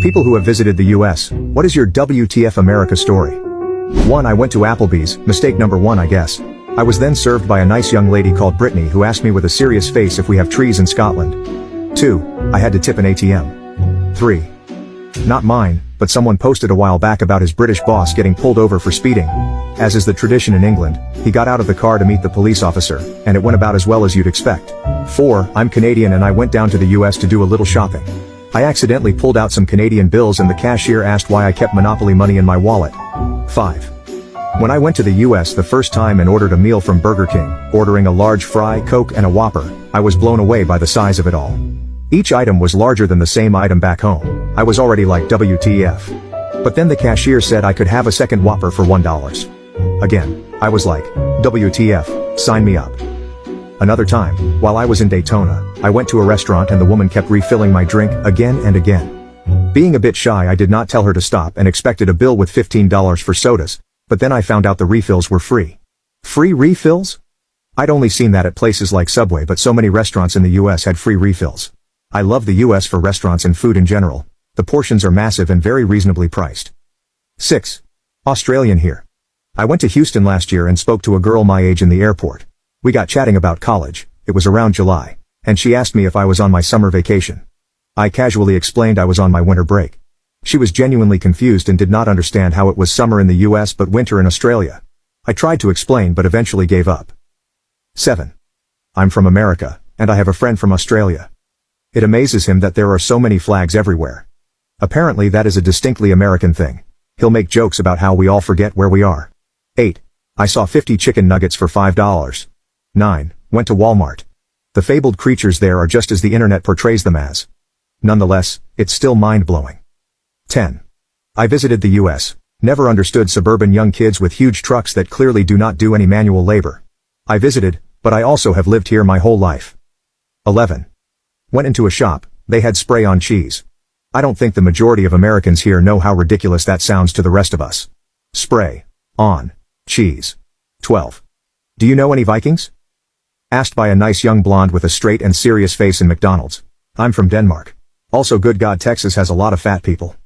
People who have visited the US, what is your WTF America story? 1. I went to Applebee's, mistake number 1 I guess. I was then served by a nice young lady called Brittany who asked me with a serious face if we have trees in Scotland. 2. I had to tip an ATM. 3. Not mine, but someone posted a while back about his British boss getting pulled over for speeding. As is the tradition in England, he got out of the car to meet the police officer, and it went about as well as you'd expect. 4. I'm Canadian and I went down to the US to do a little shopping. I accidentally pulled out some Canadian bills and the cashier asked why I kept Monopoly money in my wallet. 5. When I went to the US the first time and ordered a meal from Burger King, ordering a large fry, Coke and a Whopper, I was blown away by the size of it all. Each item was larger than the same item back home. I was already like WTF. But then the cashier said I could have a second Whopper for $1. Again, I was like, WTF, sign me up. Another time, while I was in Daytona, I went to a restaurant and the woman kept refilling my drink again and again. Being a bit shy, I did not tell her to stop and expected a bill with $15 for sodas, but then I found out the refills were free. Free refills? I'd only seen that at places like Subway, but so many restaurants in the US had free refills. I love the US for restaurants and food in general. The portions are massive and very reasonably priced. 6. Australian here. I went to Houston last year and spoke to a girl my age in the airport. We got chatting about college, it was around July, and she asked me if I was on my summer vacation. I casually explained I was on my winter break. She was genuinely confused and did not understand how it was summer in the US but winter in Australia. I tried to explain but eventually gave up. 7. I'm from America, and I have a friend from Australia. It amazes him that there are so many flags everywhere. Apparently that is a distinctly American thing. He'll make jokes about how we all forget where we are. 8. I saw 50 chicken nuggets for $5. 9. Went to Walmart. The fabled creatures there are just as the internet portrays them as. Nonetheless, it's still mind-blowing. 10. I visited the US. Never understood suburban young kids with huge trucks that clearly do not do any manual labor. I visited, but I also have lived here my whole life. 11. Went into a shop, they had spray-on cheese. I don't think the majority of Americans here know how ridiculous that sounds to the rest of us. Spray. On. Cheese. 12. Do you know any Vikings? Asked by a nice young blonde with a straight and serious face in McDonald's. I'm from Denmark. Also good God, Texas has a lot of fat people.